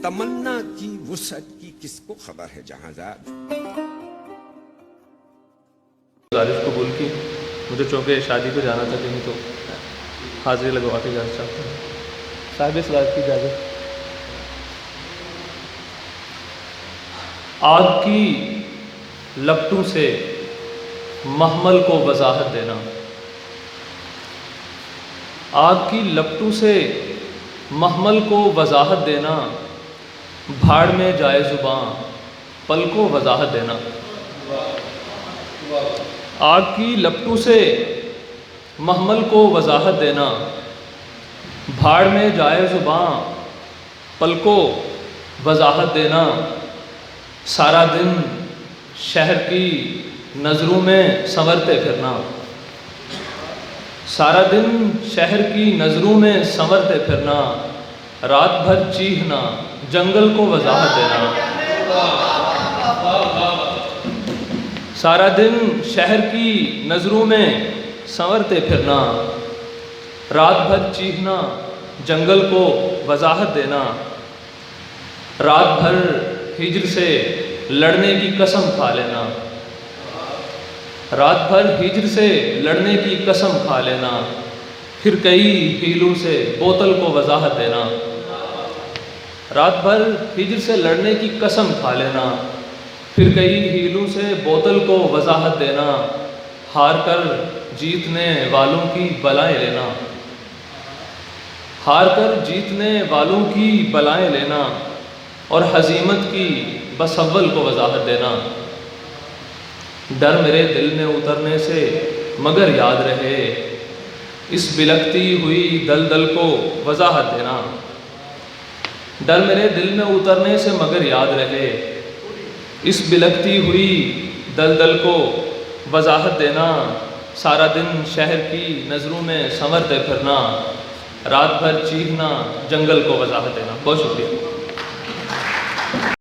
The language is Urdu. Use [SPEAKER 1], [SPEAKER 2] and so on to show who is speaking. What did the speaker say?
[SPEAKER 1] تمنا کی وسعت کی کس کو خبر ہے جہاں زاد؟
[SPEAKER 2] گزارش قبول کی، مجھے چونکہ شادی پہ جانا تھا کہیں تو حاضری لگوا کے جانا چاہتا ہوں۔ صاحب صدارت کی اجازت۔ آگ کی لپٹوں سے محمل کو وضاحت دینا، آگ کی لپٹوں سے محمل کو وضاحت دینا، بھاڑ میں جائے زباں پل کو وضاحت دینا۔ آگ کی لپٹوں سے محمل کو وضاحت دینا، بھاڑ میں جائے زباں پل کو وضاحت دینا، سارا دن شہر کی نظروں میں سنورتے پھرنا، سارا دن شہر کی نظروں میں سنورتے پھرنا، رات بھر چیخنا جنگل کو وضاحت دینا، سارا دن شہر کی نظروں میں سنورتے پھرنا، رات بھر چیخنا جنگل کو وضاحت دینا، رات بھر ہجر سے لڑنے کی قسم کھا لینا، رات بھر ہجر سے لڑنے کی قسم کھا لینا، پھر کئی ہیلوں سے بوتل کو وضاحت دینا، رات بھر ہجر سے لڑنے کی قسم کھا لینا، پھر کئی ہیلوں سے بوتل کو وضاحت دینا، ہار کر جیتنے والوں کی بلائیں لینا، ہار کر جیتنے والوں کی بلائیں لینا، اور ہزیمت کی بس اول کو وضاحت دینا، ڈر میرے دل میں اترنے سے مگر یاد رہے، اس بلکتی ہوئی دلدل کو وضاحت دینا، ڈر میرے دل میں اترنے سے مگر یاد رہے، اس بلکتی ہوئی دلدل کو وضاحت دینا، سارا دن شہر کی نظروں میں سنورتے پھرنا، رات بھر چیخنا جنگل کو وضاحت دینا۔ بہت شکریہ۔